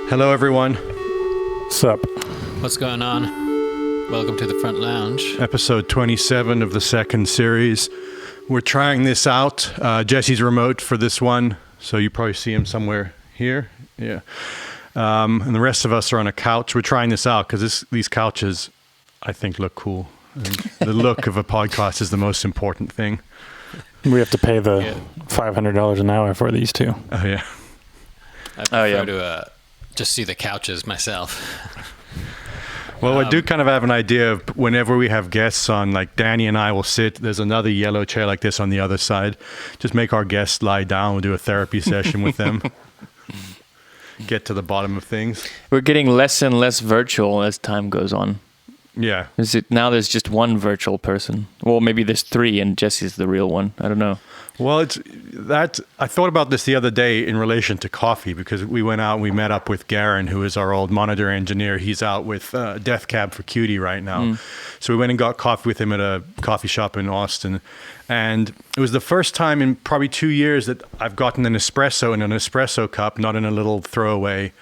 Hello, everyone. Sup? What's going on? Welcome to the Front Lounge. Episode 27 of the second series. We're trying this out. Jesse's remote for this one, so you probably see him somewhere here. Yeah. And the rest of us are on a couch. We're trying this out because these couches, I think, look cool. And the look of a podcast is the most important thing. We have to pay the $500 an hour for these two. Oh, yeah. I prefer to just see the couches myself. Well, I do kind of have an idea of whenever we have guests on, like Danny and I will sit, there's another yellow chair like this on the other side. Just make our guests lie down. We'll do a therapy session with them. Get to the bottom of things. We're getting less and less virtual as time goes on. Yeah. Now there's just one virtual person. Well, maybe there's three and Jesse's the real one. I don't know. Well, I thought about this the other day in relation to coffee, because we went out and we met up with Garen, who is our old monitor engineer. He's out with Death Cab for Cutie right now. So we went and got coffee with him at a coffee shop in Austin. And it was the first time in probably 2 years that I've gotten an espresso in an espresso cup, not in a little throwaway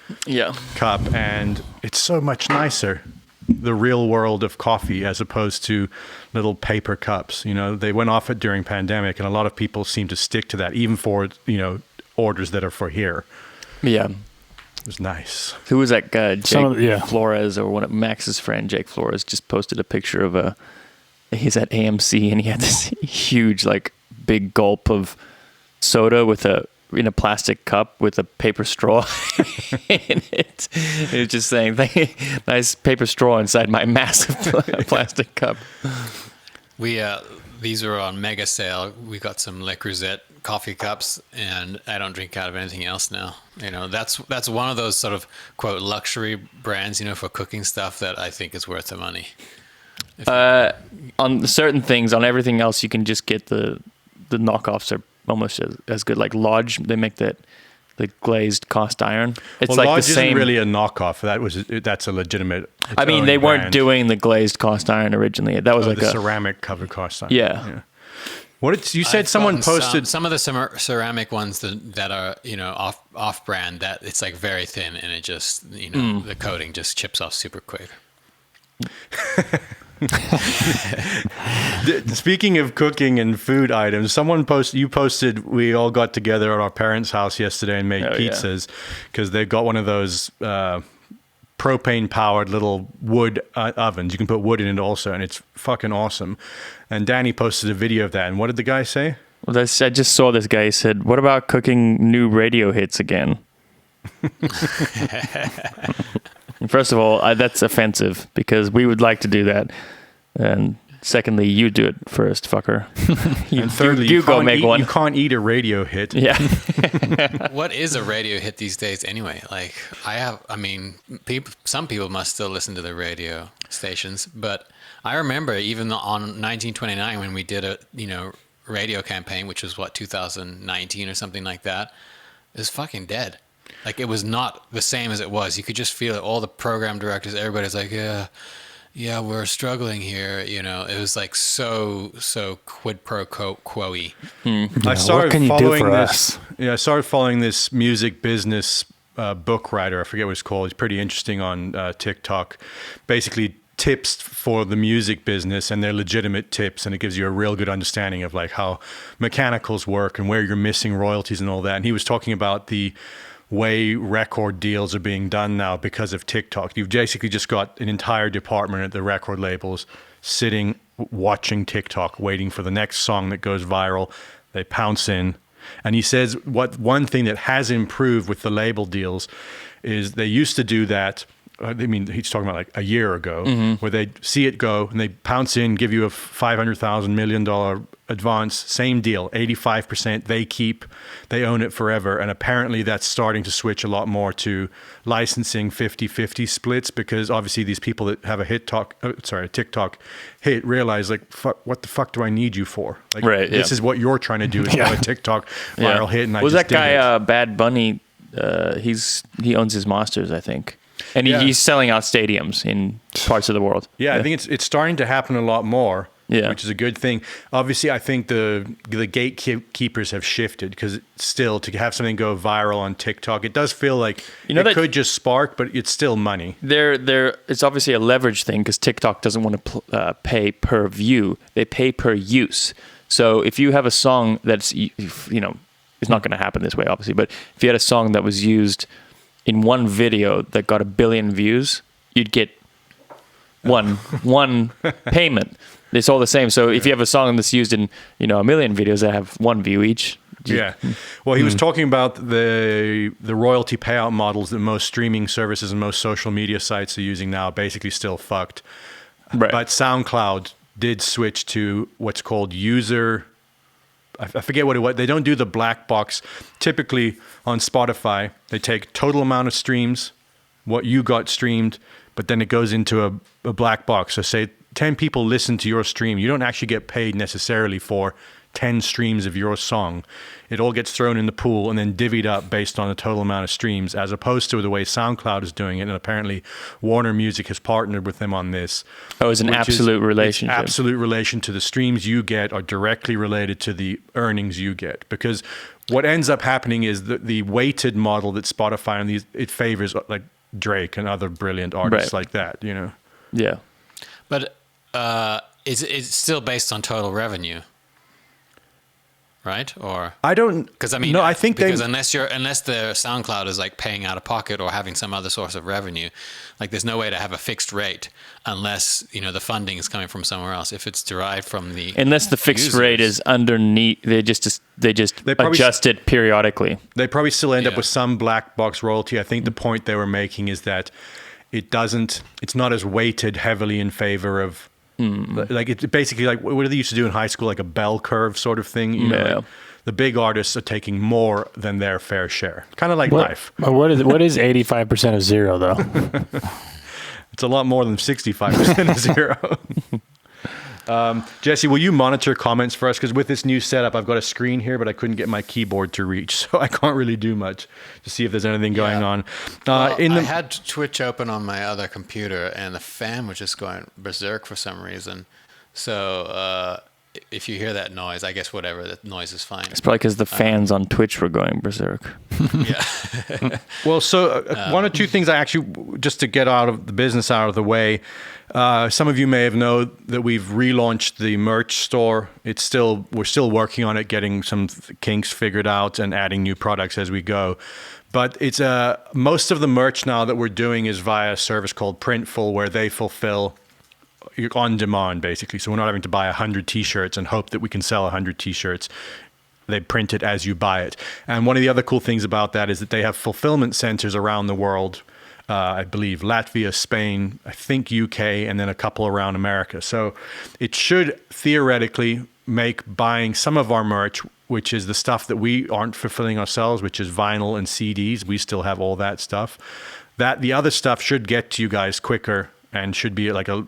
cup. And it's so much nicer, the real world of coffee, as opposed to little paper cups. You know, they went off it during pandemic, and a lot of people seem to stick to that, even for, orders that are for here. Yeah. It was nice. Who was that guy? Jake Flores, or one of Max's friend, Jake Flores, just posted a picture of he's at AMC and he had this huge, big gulp of soda in a plastic cup with a paper straw in it. It was just saying, nice paper straw inside my massive plastic cup. These were on mega sale. We got some Le Creuset coffee cups, and I don't drink out of anything else now. You know, that's one of those sort of quote luxury brands, for cooking stuff that I think is worth the money. On certain things, on everything else, you can just get the knockoffs are almost as good. Like Lodge, they make the glazed cast iron. It's Lodge the same. Isn't really a knockoff. That's a legitimate. I mean, they weren't doing the glazed cast iron originally. That was the ceramic covered cast iron. Yeah. What you said? Someone posted some of the ceramic ones that are off brand. That it's very thin, and it just the coating just chips off super quick. Speaking of cooking and food items, you posted we all got together at our parents' house yesterday and made pizzas, because they've got one of those propane powered little wood ovens. You can put wood in it also, and it's fucking awesome. And Danny posted a video of that, and what did the guy say? Well, I just saw this guy. He said, "What about cooking new radio hits again?" First of all, that's offensive, because we would like to do that. And secondly, you do it first, fucker. And thirdly, you go make one. You can't eat a radio hit. Yeah. What is a radio hit these days anyway? Some people must still listen to the radio stations, but I remember even on 1929 when we did a radio campaign, which was 2019 or something like that, it was fucking dead. It was not the same as it was. You could just feel it. All the program directors, everybody's like, yeah, we're struggling here. It was so quid pro quo-y. I started following this. Yeah, I started following this music business book writer. I forget what it's called. He's pretty interesting on TikTok. Basically, tips for the music business, and they're legitimate tips, and it gives you a real good understanding of how mechanicals work and where you're missing royalties and all that. And he was talking about the way record deals are being done now because of TikTok. You've basically just got an entire department at the record labels sitting, watching TikTok, waiting for the next song that goes viral. They pounce in. And he says one thing that has improved with the label deals is they used to do that. I mean, he's talking about a year ago, where they see it go and they pounce in, give you a $500,000 million advance, same deal, 85% they keep, they own it forever. And apparently that's starting to switch a lot more to licensing 50-50 splits, because obviously these people that have a TikTok hit realize what the fuck do I need you for? This is what you're trying to do, is have a TikTok viral hit. And that guy Bad Bunny? He owns his masters, I think. And he's selling out stadiums in parts of the world. Yeah, I think it's starting to happen a lot more. which is a good thing. Obviously, I think the gatekeepers have shifted, because still, to have something go viral on TikTok, it does feel like it could just spark, but it's still money. It's obviously a leverage thing, because TikTok doesn't want to pay per view; they pay per use. So if you have a song that's, it's not going to happen this way, obviously, but if you had a song that was used in one video that got 1 billion views, you'd get one payment. It's all the same. So if you have a song that's used in 1 million videos that have 1 view each. Yeah. Well, he was talking about the royalty payout models that most streaming services and most social media sites are using now, basically still fucked. Right. But SoundCloud did switch to what's called user. I forget what it was. They don't do the black box. Typically on Spotify, they take total amount of streams, what you got streamed, but then it goes into a black box. So say 10 people listen to your stream. You don't actually get paid necessarily for 10 streams of your song. It all gets thrown in the pool and then divvied up based on the total amount of streams, as opposed to the way SoundCloud is doing it. And apparently Warner Music has partnered with them on this. Oh, it's an absolute relationship. Absolute relation to the streams you get are directly related to the earnings you get. Because what ends up happening is the weighted model that Spotify and it favors, like Drake and other brilliant artists like that, Yeah. But it's still based on total revenue, right? Or I don't, because I think unless the SoundCloud is like paying out of pocket or having some other source of revenue, like there's no way to have a fixed rate unless the funding is coming from somewhere else. If it's derived from unless the fixed rate is underneath, they just adjust it periodically. They probably still end up with some black box royalty. I think the point they were making is that it's not as weighted heavily in favor of, like it's basically like what they used to do in high school, like a bell curve sort of thing. Like the big artists are taking more than their fair share, kind of like life. What is 85% of zero though? It's a lot more than 65% of zero. Jesse, will you monitor comments for us? Because with this new setup, I've got a screen here, but I couldn't get my keyboard to reach, so I can't really do much to see if there's anything going on. I had Twitch open on my other computer, and the fan was just going berserk for some reason. So if you hear that noise, I guess whatever, that noise is fine. It's probably because the fans on Twitch were going berserk. Yeah. Well, so one or two things I actually, just to get out of the business out of the way, some of you may have known that we've relaunched the merch store. We're still working on it, getting some kinks figured out and adding new products as we go. But it's most of the merch now that we're doing is via a service called Printful, where they fulfill on demand, basically. So we're not having to buy 100 t-shirts and hope that we can sell 100 t-shirts. They print it as you buy it. And one of the other cool things about that is that they have fulfillment centers around the world. I believe Latvia, Spain, I think UK, and then a couple around America. So it should theoretically make buying some of our merch, which is the stuff that we aren't fulfilling ourselves, which is vinyl and CDs. We still have all that stuff. The other stuff should get to you guys quicker and should be like a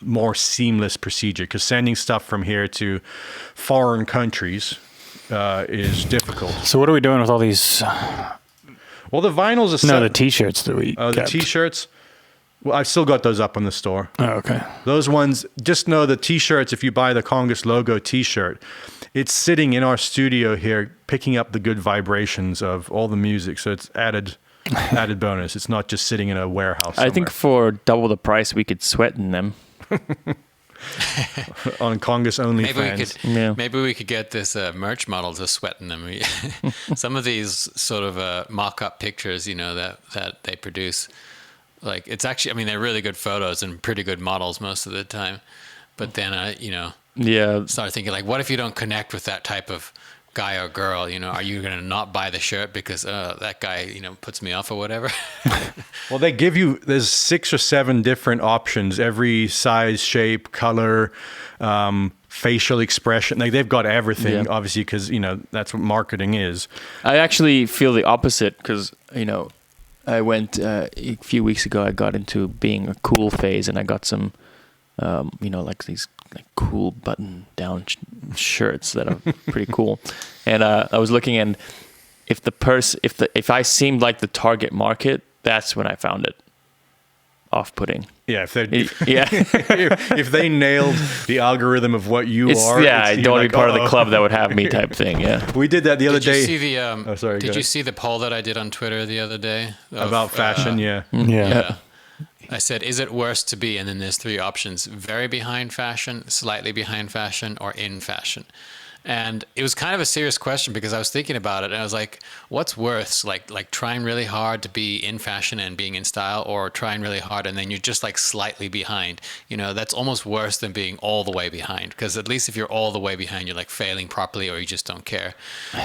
more seamless procedure, because sending stuff from here to foreign countries is difficult. So what are we doing with all these? Well, the vinyls are the t-shirts that we the t-shirts. Well, I've still got those up on the store. Oh, okay. Those ones, just know the t-shirts, if you buy the Congus logo t-shirt, it's sitting in our studio here, picking up the good vibrations of all the music. So it's added bonus. It's not just sitting in a warehouse somewhere. I think for double the price, we could sweat in them. On Congus OnlyFans. Maybe we could get this merch model to sweat in them. Some of these sort of mock-up pictures, that they produce, like it's actually, they're really good photos and pretty good models most of the time. But then start thinking like, what if you don't connect with that type of guy or girl? Are you going to not buy the shirt because that guy puts me off or whatever? Well, they give you, there's 6 or 7 different options, every size, shape, color, facial expression. Like they've got everything, obviously, because that's what marketing is. I actually feel the opposite, because I went a few weeks ago, I got into being a cool phase, and I got some like these like cool button down shirts that are pretty cool. And I was looking, and if I seemed like the target market, that's when I found it. off-putting. Yeah, if they yeah, if they nailed the algorithm of what you are, I don't want to be part of the club that would have me type thing. Yeah, we did that the other day. Did you see the? Did you see the poll that I did on Twitter the other day about fashion? Yeah. I said, is it worse to be? And then there's 3 options: very behind fashion, slightly behind fashion, or in fashion. And it was kind of a serious question because I was thinking about it and I was like, what's worse? Like trying really hard to be in fashion and being in style, or trying really hard and then you're just like slightly behind. You know, that's almost worse than being all the way behind, because at least if you're all the way behind, you're like failing properly or you just don't care.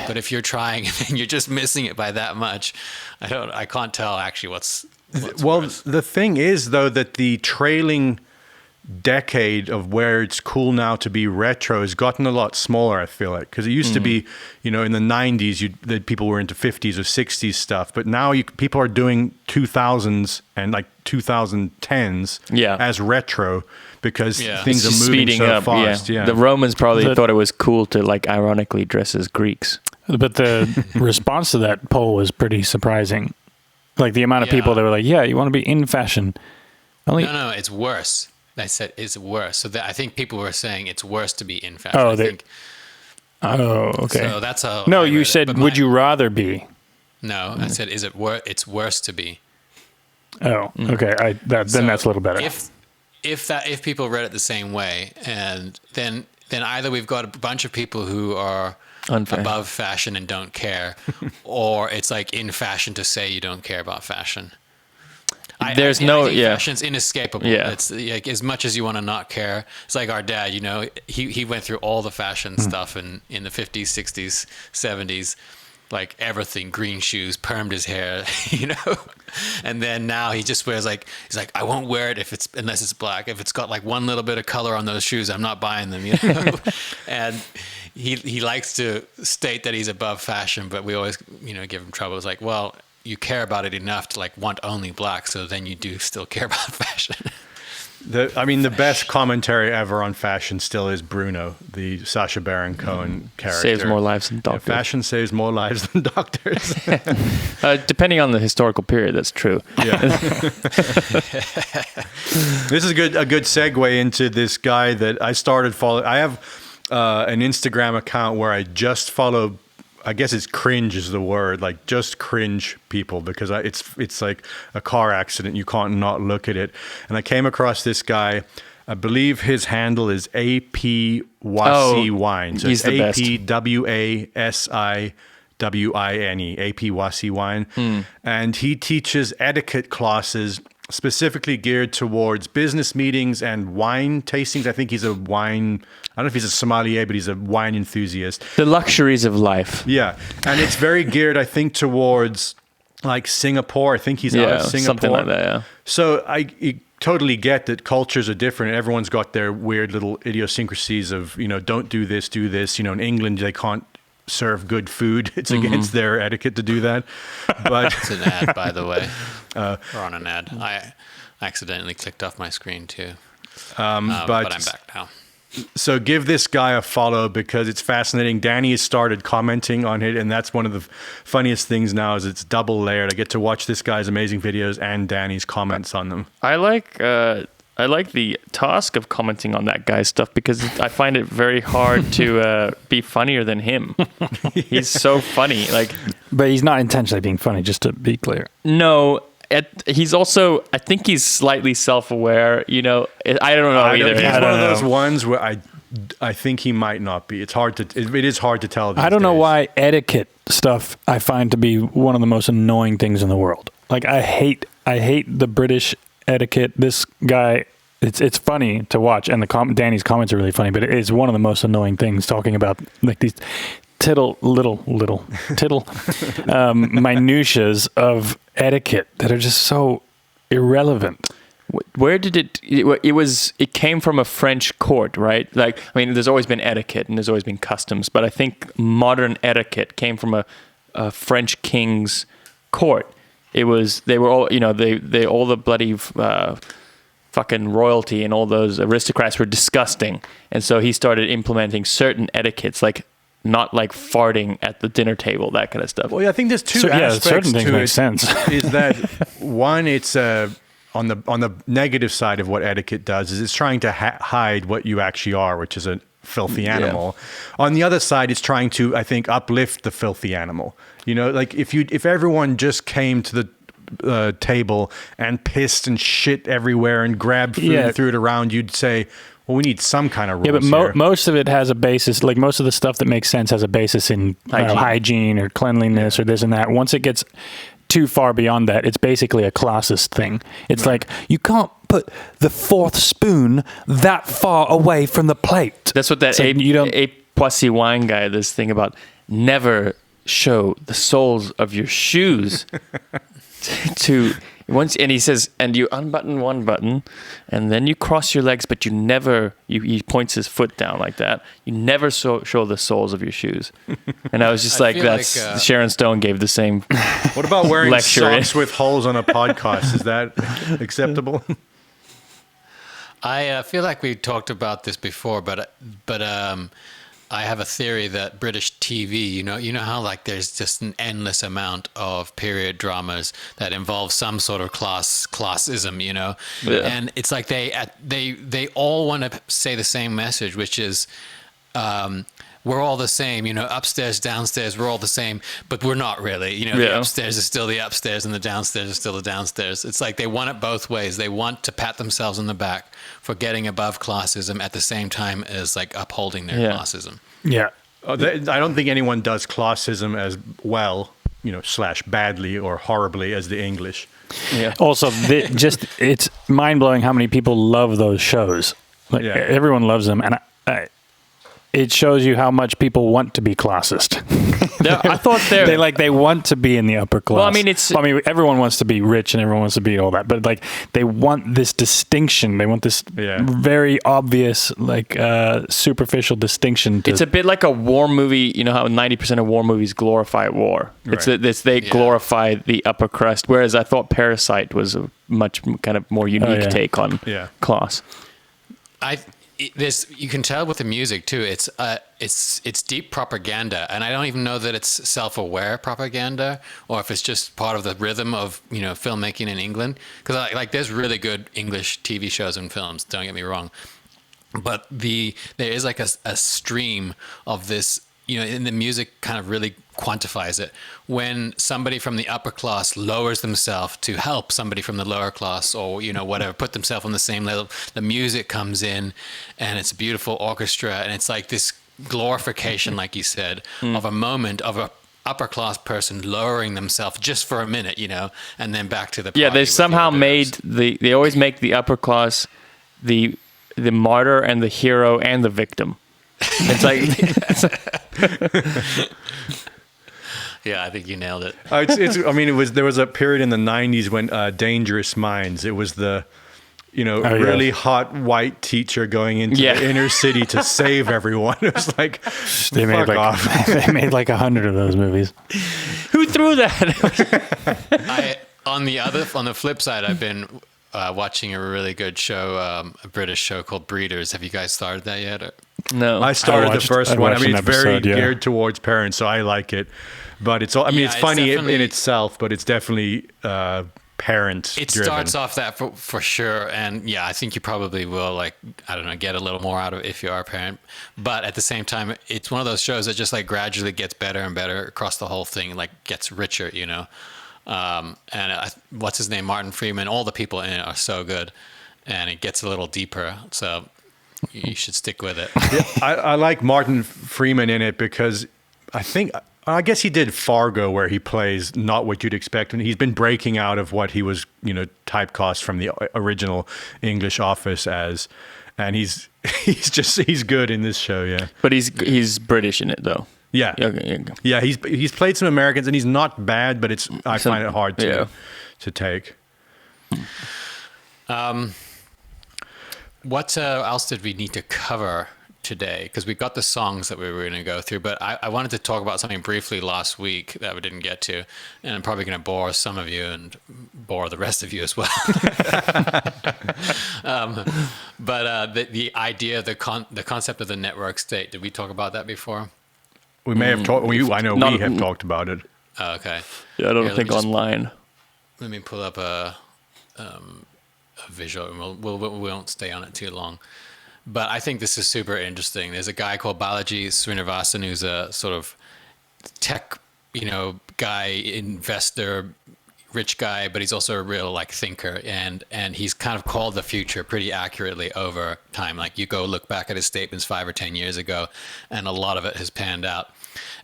But if you're trying and you're just missing it by that much, I can't tell actually what's worse. The thing is though that the trailing decade of where it's cool now to be retro has gotten a lot smaller, I feel like, because it used to be, you know, in the 90s the people were into 50s or 60s stuff, but now people are doing 2000s and like 2010s as retro because things are moving speeding so up, fast. Yeah. The Romans probably thought it was cool to like ironically dress as Greeks. But the response to that poll was pretty surprising. Like the amount of people that were like, yeah, you want to be in fashion. No, it's worse. I said it's worse. So I think people were saying it's worse to be in fashion. Okay. So that's how. No, you said, would you rather be? No, I said, is it it's worse to be? Oh, okay. Then that's a little better. If people read it the same way, and then either we've got a bunch of people who are above fashion and don't care, or it's like in fashion to say you don't care about fashion. I think fashion's inescapable. Yeah. It's like, as much as you want to not care. It's like our dad, you know, he went through all the fashion stuff in the 50s, 60s, 70s, like everything, green shoes, permed his hair, you know. And then now he just wears he's like, I won't wear it unless it's black. If it's got like one little bit of color on those shoes, I'm not buying them, you know. And he likes to state that he's above fashion, but we always, you know, give him trouble. It's like, well, you care about it enough to like want only black, so then you do still care about fashion. The best commentary ever on fashion still is Bruno, the Sacha Baron Cohen character. Saves more lives than doctors. Yeah, fashion saves more lives than doctors. Depending on the historical period, that's true. Yeah. This is a good segue into this guy that I started following. I have an Instagram account where I just follow, I guess it's cringe is the word, like just cringe people, because it's like a car accident. You can't not look at it. And I came across this guy. I believe his handle is AP Wasi Wine. So he's it's the best. APWASIWINE, AP Wasi Wine. And he teaches etiquette classes specifically geared towards business meetings and wine tastings. I think he's a wine, I don't know if he's a sommelier, but he's a wine enthusiast. The luxuries of life. Yeah. And it's very geared, I think, towards like Singapore. I think he's out of Singapore. Something like that, yeah. So I totally get that cultures are different. Everyone's got their weird little idiosyncrasies of, you know, don't do this, do this. You know, in England, they can't serve good food. It's against their etiquette to do that. But it's an ad, by the way. We're on an ad. I accidentally clicked off my screen too. But I'm back now. So give this guy a follow because it's fascinating. Danny has started commenting on it, and that's one of the funniest things now is it's double layered. I get to watch this guy's amazing videos and Danny's comments on them. I like the task of commenting on that guy's stuff because I find it very hard to be funnier than him. He's so funny. But he's not intentionally being funny, just to be clear. No. He's also, I think he's slightly self-aware, you know. I don't know either. He's one of those ones where I think he might not be. It's hard to. It is hard to tell. I don't know why etiquette stuff I find to be one of the most annoying things in the world. Like I hate the British etiquette. This guy, it's funny to watch, and Danny's comments are really funny. But it's one of the most annoying things talking about like these little minutiaes of etiquette that are just so irrelevant. Where did it came from a French court, right? Like, I mean, there's always been etiquette and there's always been customs, but I think modern etiquette came from a French king's court. They were all, you know, they all the bloody fucking royalty and all those aristocrats were disgusting. And so he started implementing certain etiquettes, like not like farting at the dinner table, that kind of stuff. Well, yeah, I think there's two aspects certain things to make it. Sense. Is that one? It's on the negative side of what etiquette does is it's trying to hide what you actually are, which is a filthy animal. Yeah. On the other side, it's trying to, I think, uplift the filthy animal. You know, like if everyone just came to the table and pissed and shit everywhere and grabbed food and threw it around, you'd say, well, we need some kind of rules. Yeah, but most of it has a basis, like most of the stuff that makes sense has a basis in hygiene or cleanliness or this and that. Once it gets too far beyond that, it's basically a classist thing. It's like, you can't put the fourth spoon that far away from the plate. That's what that Ape Pussy Wine guy, this thing about never show the soles of your shoes to once, and he says, and you unbutton one button and then you cross your legs, but you never, he points his foot down like that. You never show the soles of your shoes. And I was just Sharon Stone gave the same. What about wearing socks with holes on a podcast? Is that acceptable? I feel like we talked about this before, but I have a theory that British TV, you know how like there's just an endless amount of period dramas that involve some sort of classism, you know, and it's like they all want to say the same message, which is we're all the same, you know, upstairs, downstairs, we're all the same, but we're not really, you know, the upstairs is still the upstairs and the downstairs is still the downstairs. It's like they want it both ways. They want to pat themselves on the back for getting above classism at the same time as like upholding their classism. Yeah. I don't think anyone does classism as well, you know, / badly or horribly as the English. Yeah. Also, it's mind-blowing how many people love those shows. Like everyone loves them, and it shows you how much people want to be classist. I thought they want to be in the upper class. Well, I mean, everyone wants to be rich and everyone wants to be all that, but like they want this distinction. They want this very obvious, like superficial distinction. It's a bit like a war movie. You know how 90% of war movies glorify war. Right. They glorify the upper crust. Whereas I thought Parasite was a much kind of more unique take on class. You can tell with the music too. It's deep propaganda, and I don't even know that it's self-aware propaganda or if it's just part of the rhythm of, you know, filmmaking in England. Because like there's really good English TV shows and films. Don't get me wrong, but there is like a stream of this. You know, and the music kind of really quantifies it. When somebody from the upper class lowers themselves to help somebody from the lower class, or, you know, whatever, put themselves on the same level, the music comes in and it's a beautiful orchestra. And it's like this glorification, like you said, of a moment of a upper class person lowering themselves just for a minute, you know, and then back to the party. Yeah, they somehow they always make the upper class the martyr and the hero and the victim. It's like, yeah, I think you nailed it. I mean, there was a period in the 90s when Dangerous Minds. It was the, you know, really hot white teacher going into the inner city to save everyone. It was like, they made like 100 of those movies. Who threw that? On the flip side, I've been watching a really good show, a British show called Breeders. Have you guys started that yet? Or? No, I started the first one. I mean, it's very geared towards parents, so I like it. But it's funny in itself, but it's definitely parent driven. It starts off that for sure, and I think you probably will, like, I don't know, get a little more out of it if you are a parent. But at the same time, it's one of those shows that just like gradually gets better and better across the whole thing, like gets richer, you know. And what's his name, Martin Freeman, all the people in it are so good, and it gets a little deeper, so you should stick with it. I like Martin Freeman in it because I guess he did Fargo, where he plays not what you'd expect, and he's been breaking out of what he was, you know, typecast from the original English Office as, and he's good in this show, But he's British in it though. Yeah. Okay. Yeah, he's played some Americans, and he's not bad, but I find it hard to take. What else did we need to cover today? Because we got the songs that we were going to go through, but I wanted to talk about something briefly last week that we didn't get to, and I'm probably going to bore some of you and bore the rest of you as well. But the idea, the concept of the network state, did we talk about that before? We may have talked. We have talked about it. Oh, okay. Yeah, I don't think online. Let me pull up a visual, and we won't stay on it too long. But I think this is super interesting. There's a guy called Balaji Srinivasan who's a sort of tech, guy, investor, rich guy, but he's also a real thinker, and he's kind of called the future pretty accurately over time. Like, you go look back at his statements 5 or 10 years ago, and a lot of it has panned out.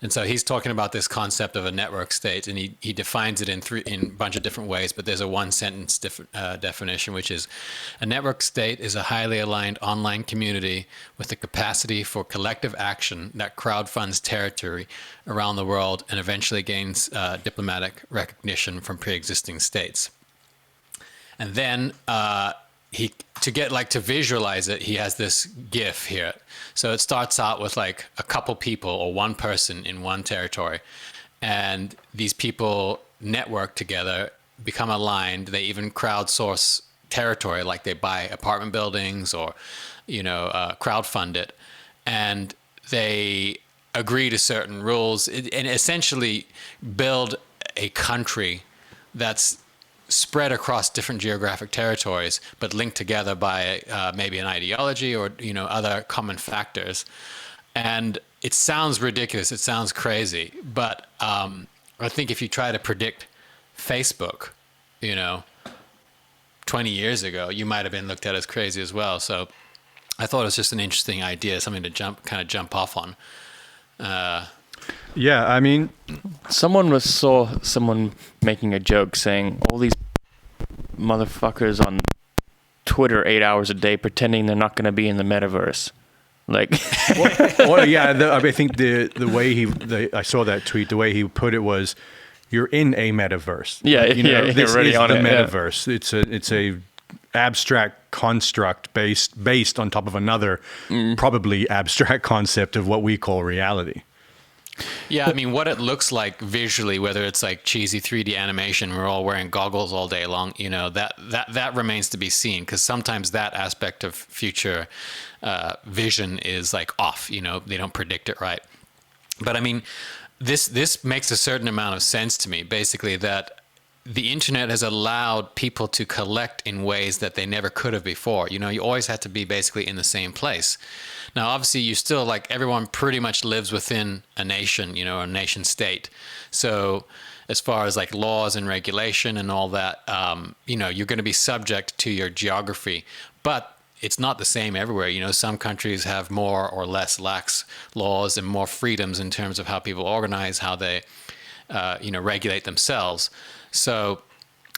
And so he's talking about this concept of a network state, and he defines it in a bunch of different ways, but there's a one sentence definition, which is: a network state is a highly aligned online community with the capacity for collective action that crowdfunds territory around the world and eventually gains diplomatic recognition from pre-existing states. And then to visualize it, he has this GIF here. So it starts out with a couple people or one person in one territory, and these people network together, become aligned. They even crowdsource territory, like they buy apartment buildings or crowdfund it, and they agree to certain rules and essentially build a country that's spread across different geographic territories, but linked together by maybe an ideology or other common factors. And it sounds ridiculous, it sounds crazy, but I think if you try to predict Facebook, 20 years ago, you might have been looked at as crazy as well. So I thought it was just an interesting idea, something to jump off on. Yeah, I mean, saw someone making a joke saying all these motherfuckers on Twitter 8 hours a day pretending they're not going to be in the metaverse. I think the way I saw that tweet, the way he put it was, you're in a metaverse. This is the metaverse. Yeah. It's a abstract construct based on top of another probably abstract concept of what we call reality. Yeah, I mean, what it looks like visually, whether it's cheesy 3D animation, we're all wearing goggles all day long, that remains to be seen, because sometimes that aspect of future vision is off, they don't predict it right. But I mean, this makes a certain amount of sense to me, basically, that the internet has allowed people to collect in ways that they never could have before. You always had to be basically in the same place. Now, obviously, you still, everyone pretty much lives within a nation, a nation state. So as far as laws and regulation and all that, you're going to be subject to your geography. But it's not the same everywhere. Some countries have more or less lax laws and more freedoms in terms of how people organize, how they, regulate themselves. So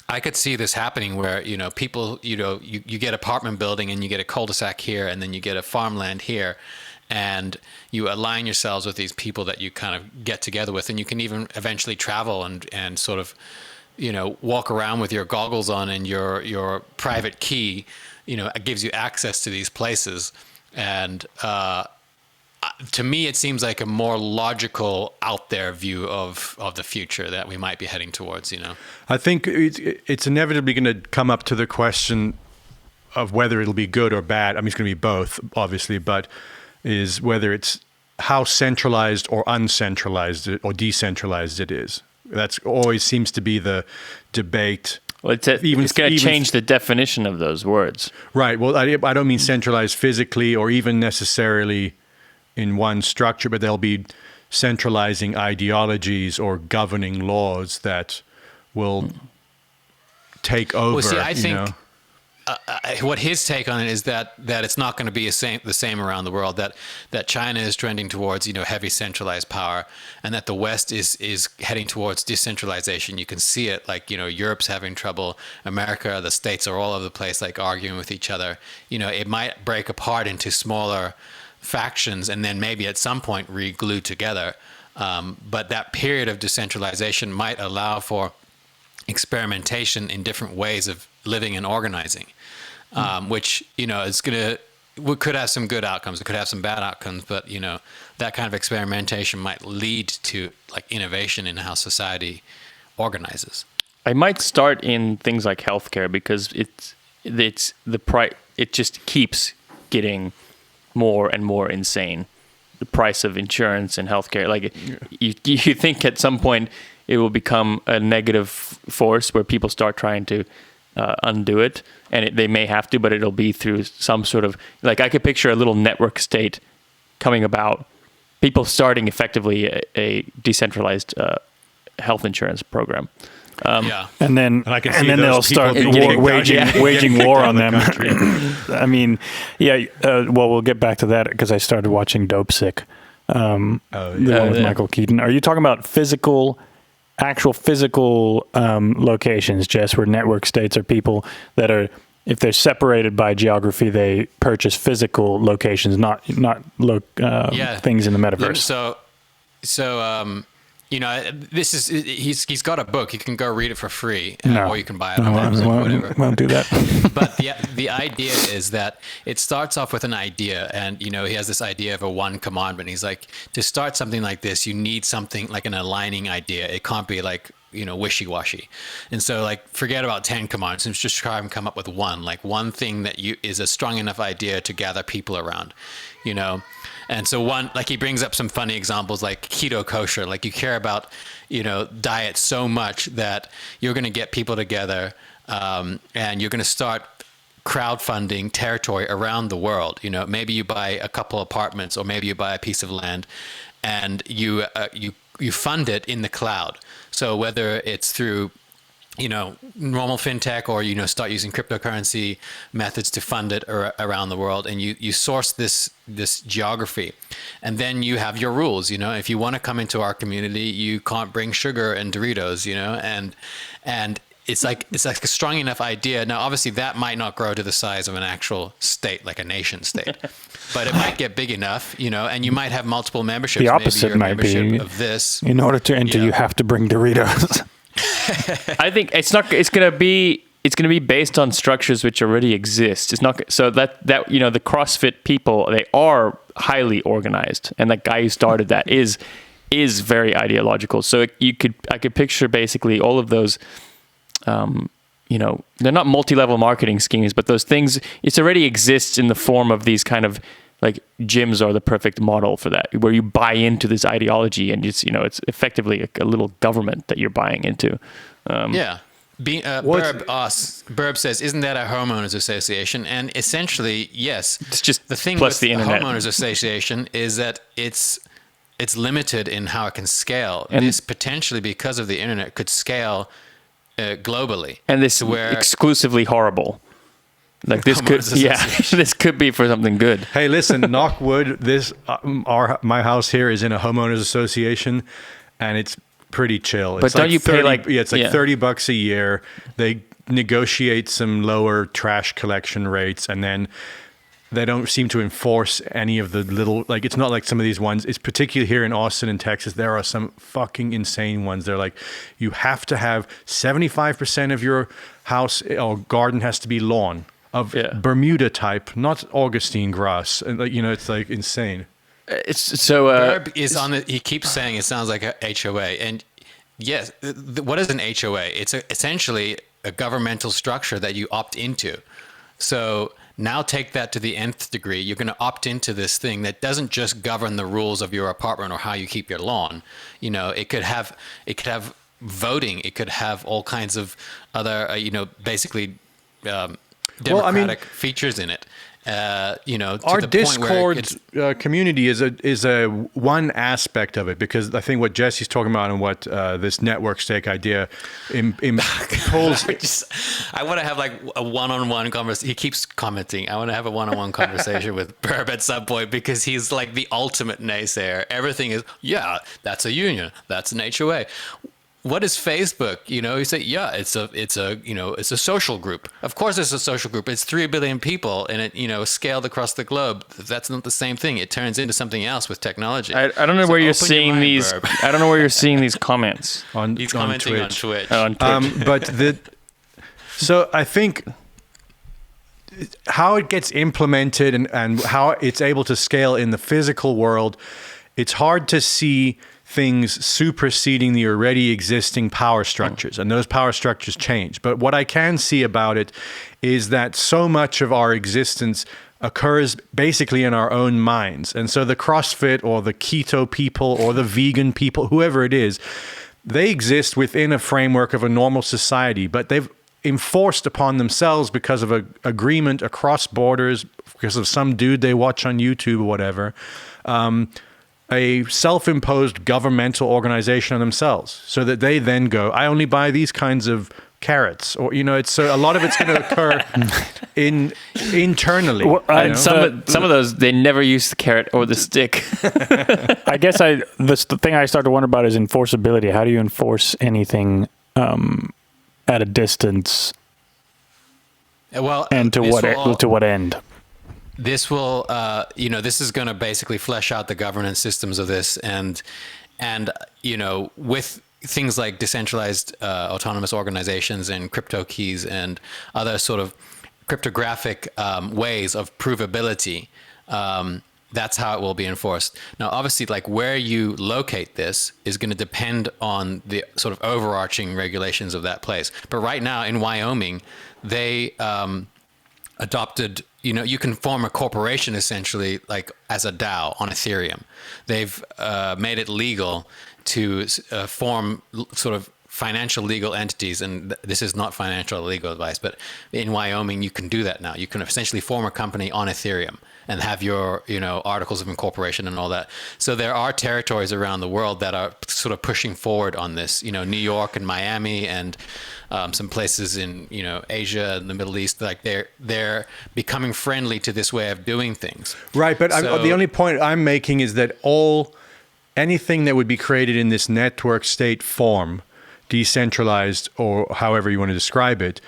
I could see this happening where, people, you get apartment building and you get a cul-de-sac here, and then you get a farmland here, and you align yourselves with these people that you kind of get together with, and you can even eventually travel and sort of, walk around with your goggles on and your private key, it gives you access to these places. And, to me, it seems like a more logical, out there view of the future that we might be heading towards. I think it's inevitably going to come up to the question of whether it'll be good or bad. I mean, it's going to be both, obviously, but is whether it's how centralized or uncentralized or decentralized it is. That's always seems to be the debate. Well, it's going to change the definition of those words. Right. Well, I don't mean centralized physically or even necessarily in one structure, but there'll be centralizing ideologies or governing laws that will take over. Well, see, I think what his take on it is that it's not going to be the same around the world. That China is trending towards heavy centralized power, and that the West is heading towards decentralization. You can see it, Europe's having trouble, America, the States are all over the place, arguing with each other. It might break apart into smaller factions and then maybe at some point re-glued together. But that period of decentralization might allow for experimentation in different ways of living and organizing, which, could have some good outcomes. It could have some bad outcomes, but, that kind of experimentation might lead to innovation in how society organizes. I might start in things like healthcare, because it just keeps getting more and more insane. The price of insurance and healthcare, you think at some point it will become a negative force where people start trying to undo it, and they may have to, but it'll be through some sort of, like, I could picture a little network state coming about, people starting effectively a decentralized health insurance program. And then they'll start waging war on them. I mean, well, we'll get back to that because I started watching Dope Sick, the one with Michael Keaton. Are you talking about actual physical locations, Jess, where network states are people that are, if they're separated by geography, they purchase physical locations, not things in the metaverse. So this is he's got a book. You can go read it for free, or you can buy it on Amazon, whatever. Won't do that. But the idea is that it starts off with an idea, and he has this idea of a one commandment. He's like, to start something like this, you need something like an aligning idea. It can't be like wishy-washy. And so, like, forget about 10 commandments and just try and come up with one thing that is a strong enough idea to gather people around, And so he brings up some funny examples like keto kosher, like you care about, diet so much that you're going to get people together and you're going to start crowdfunding territory around the world. Maybe you buy a couple apartments, or maybe you buy a piece of land, and you fund it in the cloud. So whether it's through normal fintech, or start using cryptocurrency methods to fund it around the world, and you source this geography, and then you have your rules. If you want to come into our community, you can't bring sugar and Doritos. And it's like a strong enough idea. Now, obviously, that might not grow to the size of an actual state, like a nation state, but it might get big enough. And you might have multiple memberships. The opposite might be of this. In order to enter, you have to bring Doritos. I think it's going to be based on structures which already exist. It's not so that the CrossFit people, they are highly organized, and that guy who started that is very ideological. So I could picture basically all of those. They're not multi-level marketing schemes, but those things, it already exists in the form of these kind of, like, gyms are the perfect model for that, where you buy into this ideology, and it's effectively a little government that you're buying into. Burb says, isn't that a homeowners association? And essentially, yes. It's just the thing plus with the internet. Homeowners association is that it's limited in how it can scale. And this potentially, because of the internet, could scale globally. And this exclusively horrible. Like this could be for something good. Hey, listen, knock wood. My house here is in a homeowners association, and it's pretty chill. But don't you pay it's like $30 a year. They negotiate some lower trash collection rates, and then they don't seem to enforce any of the little, like, it's not like some of these ones. It's particularly here in Austin and Texas. There are some fucking insane ones. They're like, you have to have 75% of your house or garden has to be lawn of Bermuda type, not Augustine grass. And it's like insane. It's so. Herb is on the. He keeps saying it sounds like a HOA, and yes, what is an HOA? It's essentially a governmental structure that you opt into. So now take that to the nth degree. You're going to opt into this thing that doesn't just govern the rules of your apartment or how you keep your lawn. It could have voting. It could have all kinds of other, basically. Democratic features in it. Our Discord community is a one aspect of it, because I think what Jesse's talking about and what this network stake idea pulls. I want to have like a one-on-one conversation. He keeps commenting. I want to have a one-on-one conversation with Burb at some point, because he's like the ultimate naysayer. Everything is, that's a union, that's an HOA. What is Facebook? You say, it's a social group. Of course, it's a social group. It's 3 billion people, and it, scaled across the globe. That's not the same thing. It turns into something else with technology. I don't know where you're seeing these. I don't know where you're seeing these comments. He's commenting on Twitch. On Twitch. So I think how it gets implemented and how it's able to scale in the physical world, it's hard to see things superseding the already existing power structures, and those power structures change. But what I can see about it is that so much of our existence occurs basically in our own minds. And so the CrossFit or the keto people or the vegan people, whoever it is, they exist within a framework of a normal society, but they've enforced upon themselves because of an agreement across borders, because of some dude they watch on YouTube or whatever, a self-imposed governmental organization on themselves, so that they then go, I only buy these kinds of carrots, or it's so a lot of it's going to occur internally. Well, some of those, they never use the carrot or the stick. I guess the thing I start to wonder about is enforceability. How do you enforce anything at a distance? Well, and to what end? This will, this is going to basically flesh out the governance systems of this, and with things like decentralized autonomous organizations and crypto keys and other sort of cryptographic ways of provability. That's how it will be enforced. Now, obviously, like where you locate this is going to depend on the sort of overarching regulations of that place. But right now in Wyoming, they adopted, you can form a corporation essentially like as a DAO on Ethereum. They've made it legal to form sort of financial legal entities, and this is not financial legal advice, but in Wyoming you can do that now. You can essentially form a company on Ethereum and have your articles of incorporation and all that. So there are territories around the world that are sort of pushing forward on this. New York and Miami and some places in Asia and the Middle East, like they're becoming friendly to this way of doing things. Right, but the only point I'm making is that anything that would be created in this network state form, decentralized or however you want to describe it,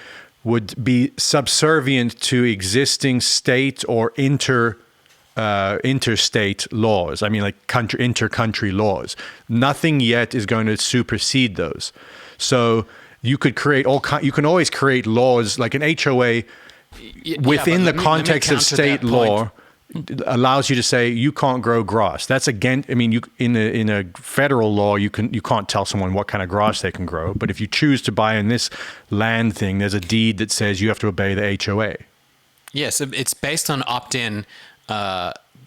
would be subservient to existing state or interstate laws. I mean, like inter-country laws. Nothing yet is going to supersede those. So you could create you can always create laws like an HOA within the context of state law. Allows you to say you can't grow grass. That's again. I mean, in a federal law, you can't tell someone what kind of grass they can grow. But if you choose to buy in this land thing, there's a deed that says you have to obey the HOA. Yes, it's based on opt-in,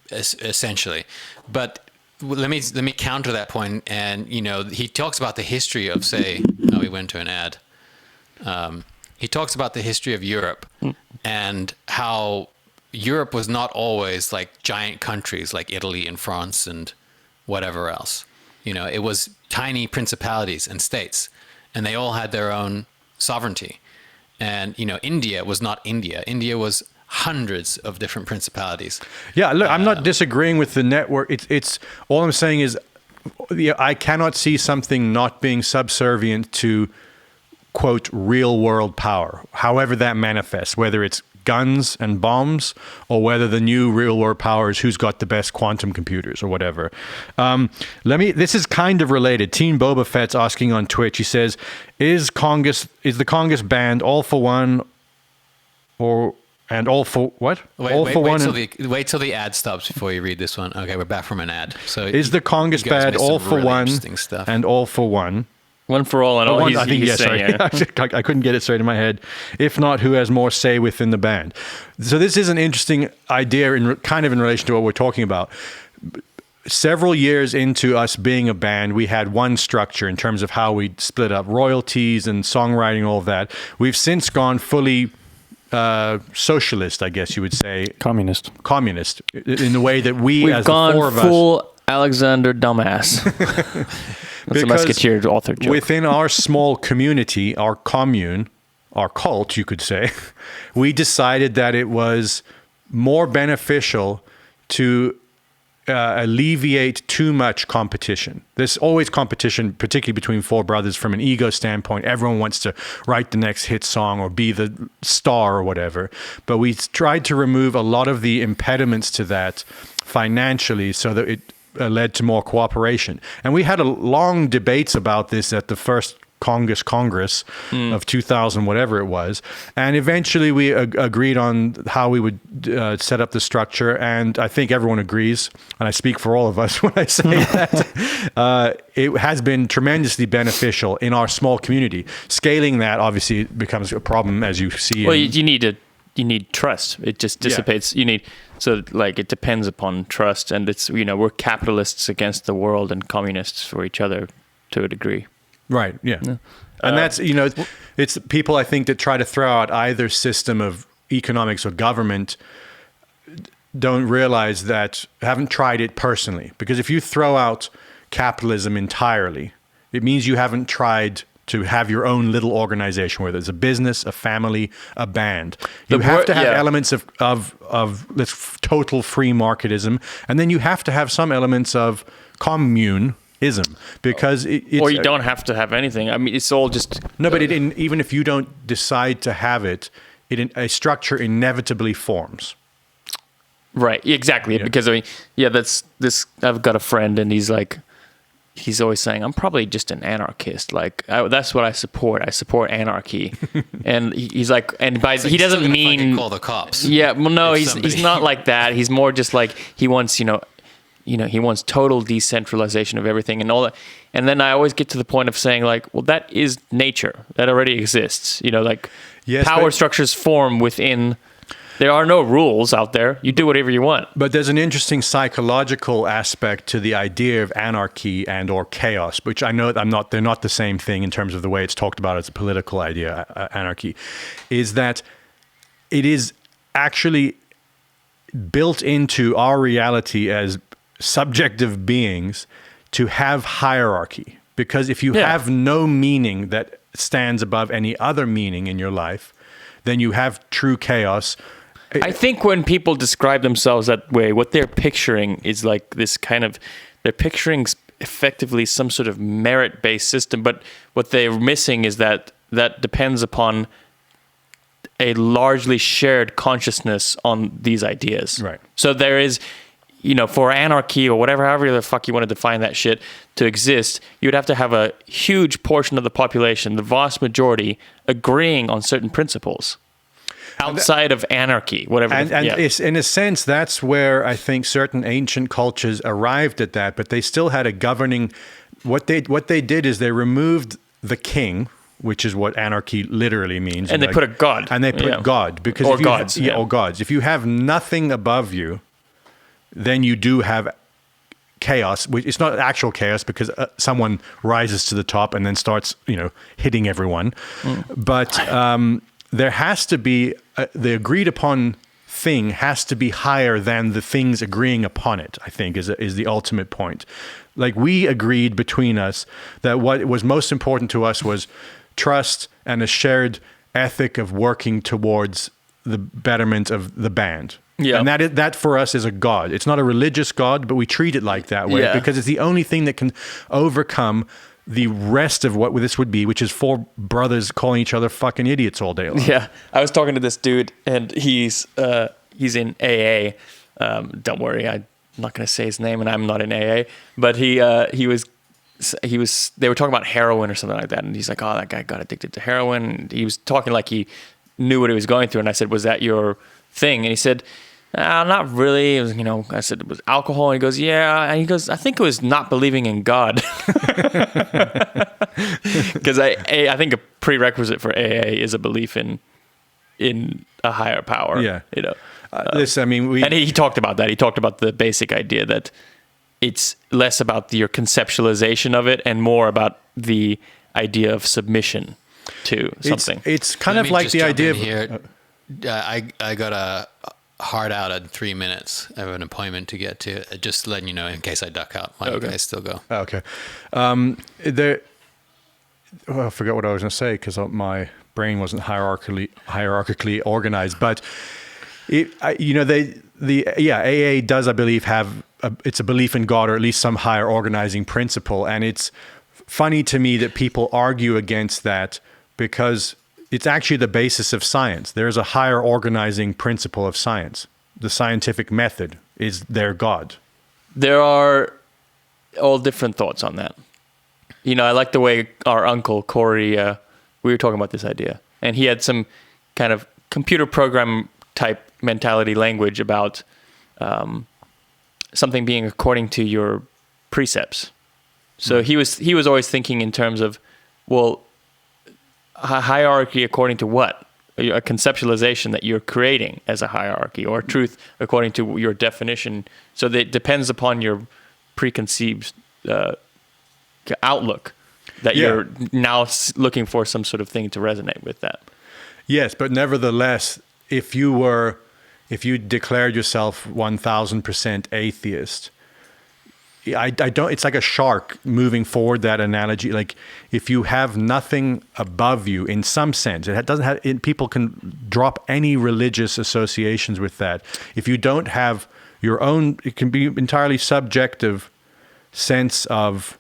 essentially. But let me counter that point. And he talks about the history of, say, we went to an ad. He talks about the history of Europe and how Europe was not always like giant countries like Italy and France and whatever else. It was tiny principalities and states, and they all had their own sovereignty. And, India was not India. India was hundreds of different principalities. Yeah, look, I'm not disagreeing with the network. It's all I'm saying is I cannot see something not being subservient to, quote, real world power, however that manifests, whether it's guns and bombs, or whether the new real world power is who's got the best quantum computers or whatever. This is kind of related. Teen Boba Fett's asking on Twitch. He says, is the Congress banned all for one and all for what? Wait till the ad stops before you read this one. Okay, we're back from an ad. So is the Congress banned all for one and all for one? One for all and all. I think yes. I couldn't get it straight in my head. If not, who has more say within the band? So this is an interesting idea, kind of in relation to what we're talking about. Several years into us being a band, we had one structure in terms of how we split up royalties and songwriting, all of that. We've since gone fully socialist, I guess you would say. Communist, in the way that we've as the four of us. Full Alexander dumbass. That's a Musketeer author joke. Within our small community, our commune, our cult, you could say, we decided that it was more beneficial to alleviate too much competition. There's always competition, particularly between four brothers from an ego standpoint. Everyone wants to write the next hit song or be the star or whatever. But we tried to remove a lot of the impediments to that financially so that it led to more cooperation. And we had a long debates about this at the first Congress of 2000, whatever it was. And eventually we agreed on how we would set up the structure. And I think everyone agrees, and I speak for all of us when I say that, it has been tremendously beneficial in our small community. Scaling that obviously becomes a problem, as you see. Well, you need trust. It just dissipates. Yeah. It depends upon trust, and it's we're capitalists against the world and communists for each other to a degree. Right. Yeah. And that's, it's people, I think, that try to throw out either system of economics or government don't realize that, haven't tried it personally. Because if you throw out capitalism entirely, it means you haven't tried to have your own little organization, whether it's a business, a family, a band. You have to have elements of this total free marketism, and then you have to have some elements of communism, because it's... Or you don't have to have anything. I mean, it's all just... No, but even if you don't decide to have it, a structure inevitably forms. Right, exactly. Yeah. Because, I mean, that's this... I've got a friend, and he's like... He's always saying, I'm probably just an anarchist. Like, that's what I support. I support anarchy. And he's like, and by he doesn't mean call the cops. Yeah, well, no, he's not like that. He's more just like he wants, he wants total decentralization of everything and all that. And then I always get to the point of saying, like, well, that is nature. That already exists. Power structures form within. There are no rules out there. You do whatever you want. But there's an interesting psychological aspect to the idea of anarchy and or chaos, which I know they're not the same thing in terms of the way it's talked about as a political idea, anarchy, is that it is actually built into our reality as subjective beings to have hierarchy. Because if you have no meaning that stands above any other meaning in your life, then you have true chaos. I think when people describe themselves that way, what they're picturing is like this kind of, they're picturing effectively some sort of merit-based system, but what they're missing is that depends upon a largely shared consciousness on these ideas. Right. So there is, for anarchy or whatever, however the fuck you want to define that shit, to exist, you would have to have a huge portion of the population, the vast majority, agreeing on certain principles. Outside of anarchy, whatever. And it's, in a sense, that's where I think certain ancient cultures arrived at that, but they still had a governing... What they did is they removed the king, which is what anarchy literally means. And they put a god. And they put God. Because or gods. Or gods. If you have nothing above you, then you do have chaos. It's not actual chaos because someone rises to the top and then starts, hitting everyone. But... there has to be, the agreed upon thing has to be higher than the things agreeing upon it, I think, is the ultimate point. Like, we agreed between us that what was most important to us was trust and a shared ethic of working towards the betterment of the band. Yeah. And that for us is a god. It's not a religious god, but we treat it like that way because it's the only thing that can overcome the rest of what this would be, which is four brothers calling each other fucking idiots all day long. Yeah. I was talking to this dude, and he's in AA. Don't worry, I'm not going to say his name, and I'm not in AA. But he was. They were talking about heroin or something like that, and he's like, "Oh, that guy got addicted to heroin." And he was talking like he knew what he was going through, and I said, "Was that your thing?" And he said, not really. It was, I said it was alcohol. And he goes, yeah. And he goes, I think it was not believing in God. Because I think a prerequisite for AA is a belief in a higher power. Yeah. And he talked about that. He talked about the basic idea that it's less about your conceptualization of it and more about the idea of submission to something. It's kind of like the idea of... Here. I got a hard out in 3 minutes. I have an appointment to get to. Just letting you know in case I duck out. Why don't you guys still go? Okay. I forgot what I was going to say because my brain wasn't hierarchically organized. But AA does, I believe, have it's a belief in God or at least some higher organizing principle. And it's funny to me that people argue against that because it's actually the basis of science. There's a higher organizing principle of science. The scientific method is their God. There are all different thoughts on that. I like the way our uncle, Corey, we were talking about this idea. And he had some kind of computer program type mentality language about something being according to your precepts. So he was always thinking in terms of, well, a hierarchy according to what? A conceptualization that you're creating as a hierarchy, or truth according to your definition. So that it depends upon your preconceived outlook. that you're now looking for some sort of thing to resonate with that. Yes, but nevertheless, if you declared yourself 1000% atheist, I don't. It's like a shark moving forward. That analogy, like if you have nothing above you, in some sense, it doesn't have. People can drop any religious associations with that. If you don't have your own, it can be entirely subjective sense of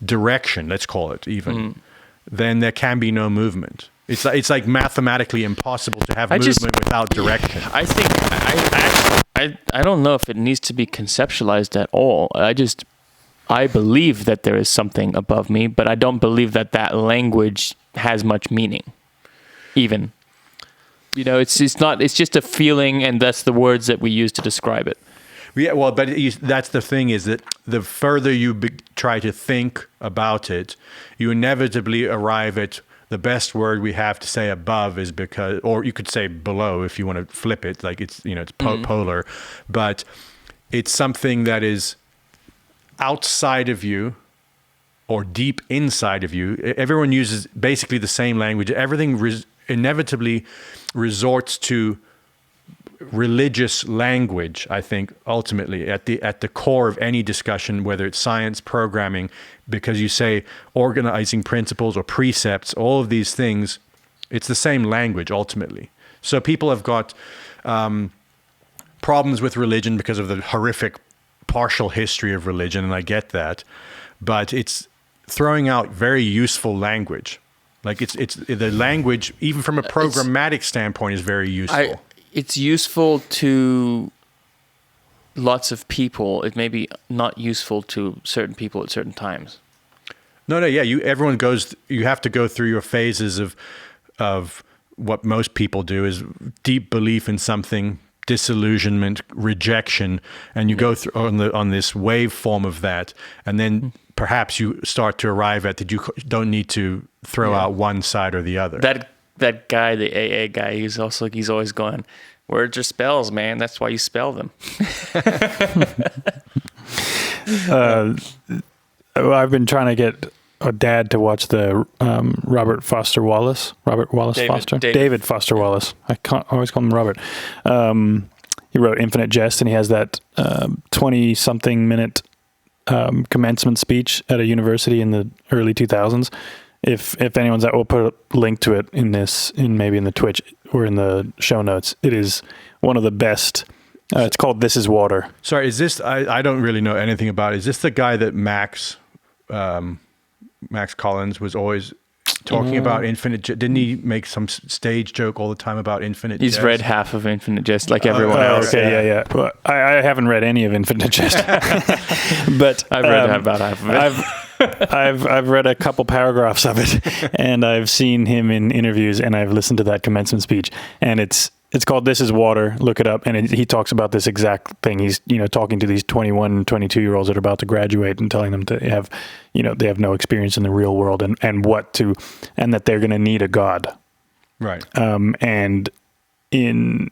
direction. Let's call it even. Then there can be no movement. It's like mathematically impossible to have movement without direction. I think I don't know if it needs to be conceptualized at all. I believe that there is something above me, but I don't believe that language has much meaning. Even, it's just a feeling, and that's the words that we use to describe it. Yeah, well, but that's the thing, is that the further you try to think about it, you inevitably arrive at the best word we have to say above is because, or you could say below if you want to flip it, like it's polar, but it's something that is outside of you or deep inside of you. Everyone uses basically the same language. Everything inevitably resorts to religious language, I think, ultimately at the core of any discussion, whether it's science, programming, because you say organizing principles or precepts, all of these things, it's the same language ultimately. So people have got problems with religion because of the horrific partial history of religion, and I get that, but it's throwing out very useful language. Like it's the language, even from a programmatic standpoint, is very useful. It's useful to lots of people. It may be not useful to certain people at certain times. No, yeah. Everyone goes. You have to go through your phases of what most people do is deep belief in something, disillusionment, rejection, and you go through on this waveform of that, and then perhaps you start to arrive at that you don't need to throw out one side or the other. That guy, the AA guy, he's always going, words are spells, man. That's why you spell them. I've been trying to get a dad to watch the David Foster Wallace. I always call him Robert. He wrote Infinite Jest, and he has that 20-something minute commencement speech at a university in the early 2000s. If anyone's at, we'll put a link to it maybe in the Twitch or in the show notes. It is one of the best. It's called This Is Water. Sorry, is this? I don't really know anything about it. Is this the guy that Max Collins was always talking about Infinite Jest? Didn't he make some stage joke all the time about Infinite Jest? He's read half of Infinite Jest, like everyone else. Okay, yeah. Well, I haven't read any of Infinite Jest, but I've read about half of it. I've read a couple paragraphs of it, and I've seen him in interviews, and I've listened to that commencement speech, and it's called This Is Water. Look it up, and he talks about this exact thing. He's talking to these 21, 22-year-olds that are about to graduate and telling them to have they have no experience in the real world and that they're going to need a God, right? And in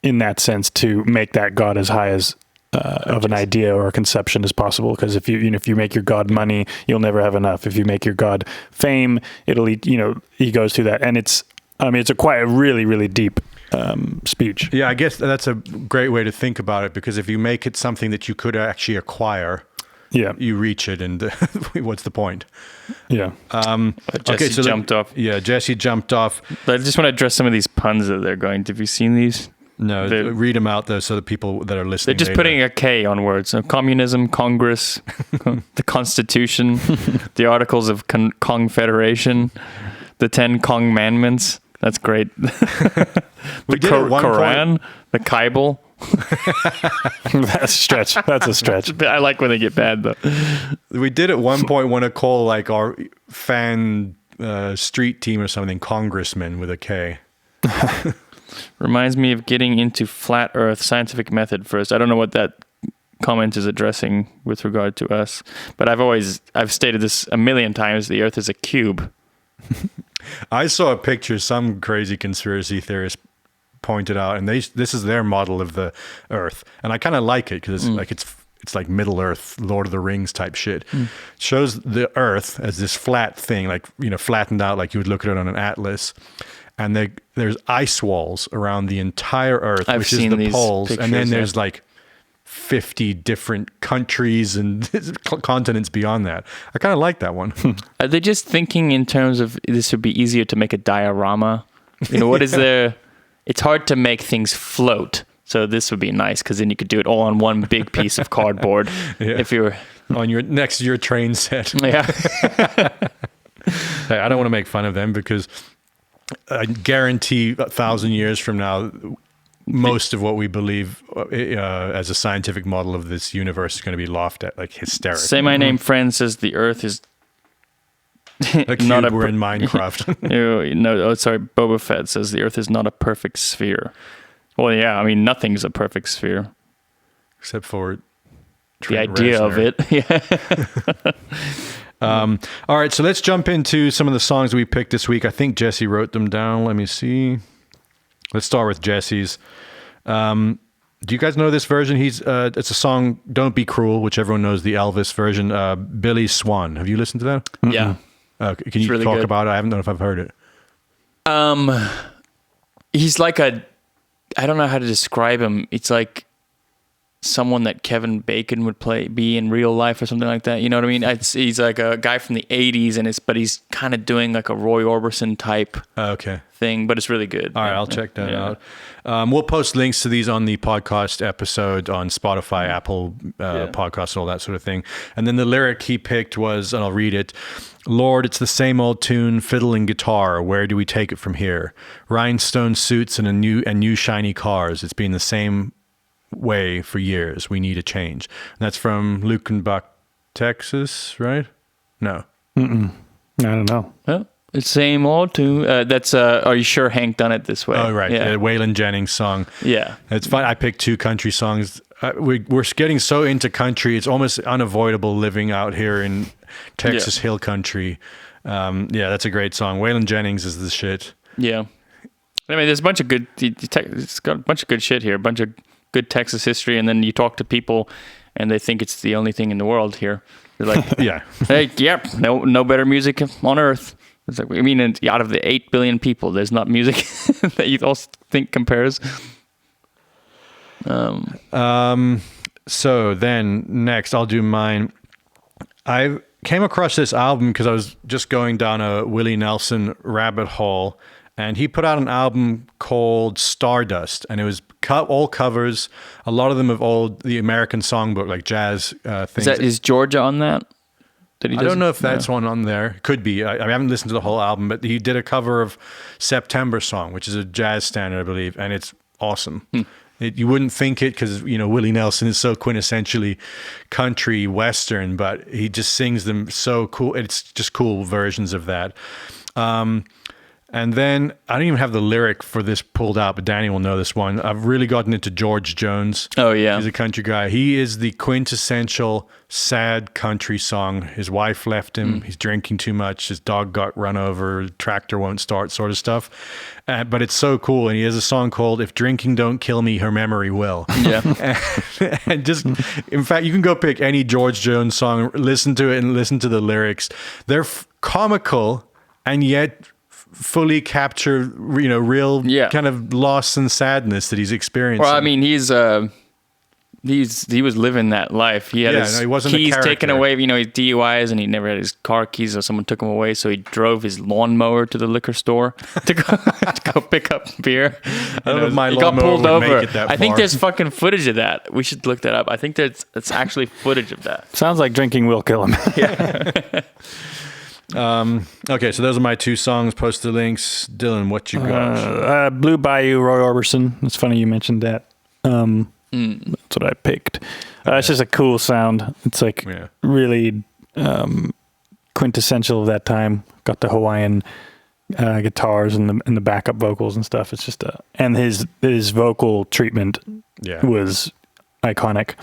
that sense, to make that God as high as of an idea or a conception as possible, because if you make your God money, you'll never have enough. If you make your God fame, it'll he goes through that, and it's a really, really deep speech. Yeah, I guess that's a great way to think about it, because if you make it something that you could actually acquire, you reach it, and what's the point? Yeah. Jesse jumped off. Yeah, Jesse jumped off. But I just want to address some of these puns that they're going to. Have you seen these? No, read them out though, so the people that are listening. They're just putting a K on words. So communism, Congress, the Constitution, the Articles of Confederation, the 10 Commandments. That's great. The Quran, the Bible. That's a stretch. I like when they get bad though. We did at one point want to call like our fan street team or something Congressman with a K. Reminds me of getting into flat earth scientific method first. I don't know what that comment is addressing with regard to us, but I've stated this a million times. The earth is a cube. I saw a picture some crazy conspiracy theorist pointed out, and this is their model of the earth, and I kind of like it because it's like it's like Middle Earth, Lord of the Rings type shit. Shows the Earth as this flat thing, like, you know, flattened out like you would look at it on an atlas. And there's ice walls around the entire Earth, which is the poles. And then there's like 50 different countries and continents beyond that. I kind of like that one. Are they just thinking in terms of this would be easier to make a diorama? You know, what is there? It's hard to make things float. So this would be nice because then you could do it all on one big piece of cardboard. If you were on your next to your train set. Yeah. Hey, I don't want to make fun of them because I guarantee 1,000 years from now, most of what we believe as a scientific model of this universe is going to be laughed at like hysterical. Say my name, friend, says the Earth is a cube we're in Minecraft. No, sorry. Boba Fett says the Earth is not a perfect sphere. Well, yeah, I mean, nothing's a perfect sphere. Except for Trent the idea Reznor. Of it. All right, so let's jump into some of the songs we picked this week. I think Jesse wrote them down. Let me see. Let's start with Jesse's. Do you guys know this version? It's a song, Don't Be Cruel, which everyone knows the Elvis version. Billy Swan. Have you listened to that? Yeah. Can you really talk about it? I don't know if I've heard it. He's like I don't know how to describe him. It's like someone that Kevin Bacon would be in real life or something like that. You know what I mean? He's like a guy from the 80s, but he's kind of doing like a Roy Orbison type thing, but it's really good. All right, I'll check that out. We'll post links to these on the podcast episode on Spotify, Apple Podcasts, all that sort of thing. And then the lyric he picked was, and I'll read it, Lord, it's the same old tune, fiddle and guitar. Where do we take it from here? Rhinestone suits and new shiny cars. It's been the same way for years. We need a change. And that's from Luckenbach, Texas, right? No. I don't know. Well, it's same old tune. That's Are You Sure Hank Done It This Way? Oh, right. Yeah. Waylon Jennings song. Yeah. It's fun. I picked 2 country songs. We're getting so into country. It's almost unavoidable living out here in Texas Hill Country. That's a great song. Waylon Jennings is the shit. Yeah. I mean, there's a bunch of good, it's got a bunch of good shit here, a bunch of good Texas history, and then you talk to people and they think it's the only thing in the world here. They're like, hey, no better music on earth. It's like, I mean, out of the 8 billion people, there's not music that you all think compares. So then next I'll do mine. I came across this album because I was just going down a Willie Nelson rabbit hole, and he put out an album called Stardust, and it was all covers, a lot of them of the American songbook, like jazz things. Is Georgia on that? I don't know if that's one on there. Could be. I haven't listened to the whole album, but he did a cover of September Song, which is a jazz standard, I believe, and it's awesome. You wouldn't think it because, Willie Nelson is so quintessentially country western, but he just sings them so cool. It's just cool versions of that. And then I don't even have the lyric for this pulled out, but Danny will know this one. I've really gotten into George Jones. Oh, yeah. He's a country guy. He is the quintessential sad country song. His wife left him. He's drinking too much. His dog got run over. Tractor won't start, sort of stuff. But it's so cool. And he has a song called If Drinking Don't Kill Me, Her Memory Will. Yeah. And just, in fact, you can go pick any George Jones song, listen to it and listen to the lyrics. They're comical and yet fully capture, real kind of loss and sadness that he's experiencing. Well, I mean, he was living that life. He had his keys taken away, his DUIs, and he never had his car keys, so someone took them away. So he drove his lawnmower to the liquor store to go pick up beer. I don't know if my he got lawnmower pulled would over. make it that I think far. there's fucking footage of that. We should look that up. I think that's actually footage of that. Sounds like drinking will kill him. Okay, so those are my 2 songs. Post the links. Dylan, what you got? Blue Bayou, Roy Orbison. It's funny you mentioned that. That's what I picked. It's just a cool sound. It's like really quintessential of that time. Got the Hawaiian guitars and the backup vocals and stuff. It's just and his vocal treatment was iconic.